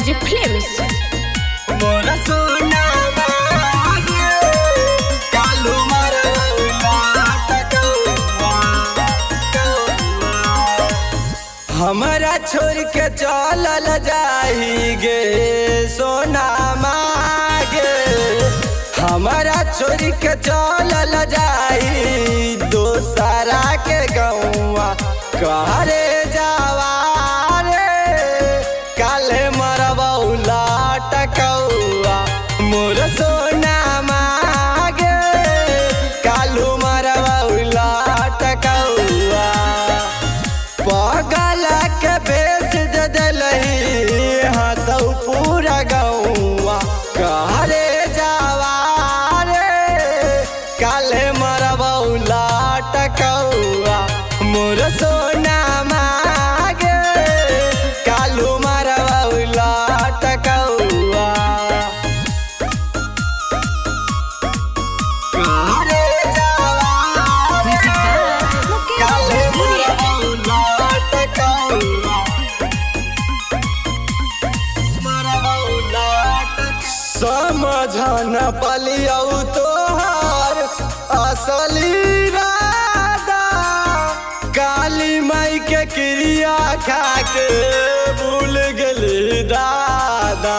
Music films. मोरा सोना मांगे कालू मरवा टकौआ हमरा छोड़ के चलल जाही गे सोना मांगे हमरा छोड़ के चलल जाही दोसरा के गौआ कहरे जावा टकौआ मोर सोना मांगे कालू मरवा टकौआ पगल के बेच दे दिलही हंसौ पूरा गौआ कहरे जावा रे काले मरवा टकौआ मोर सोना मांगे कालू मरवा टकौआ समझ न पलियौ तोहर असली इरादा काली माई के क्रिया खा के भूल गेली दादा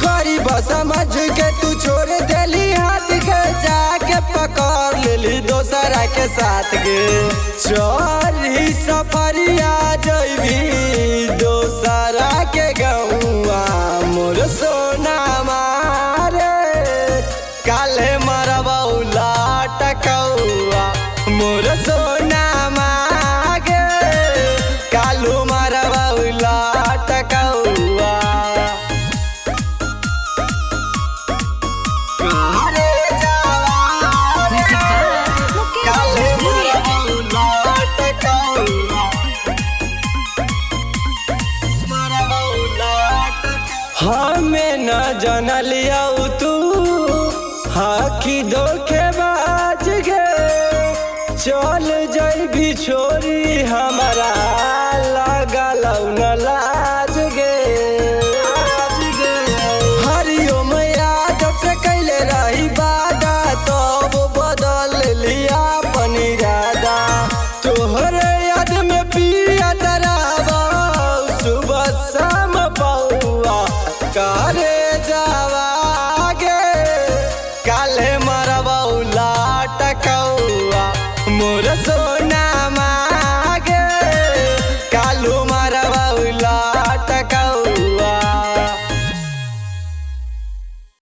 गरीब समझ के तू छोड़ देली हाथ के जाके पकड़ लेली दोसरा के साथ गे चोरी सफरिया जैबी दोसरा के गौआ मोर सोना मारे काले मरवा टकौआ मोर सोना मांगे कालू मरवा टकौआ हमें न जनलिया तू हाकी धोखेबाज गे चल जैबी छोरी हमारा लगल न लाज गे हरिओम यादव से कैले रही वादा तब बदल लिया अपन इरादा तोहरे याद में पिया डरावा सुबह शाम पौआ करे जावा गे काले मरवा टकौआ मोर सो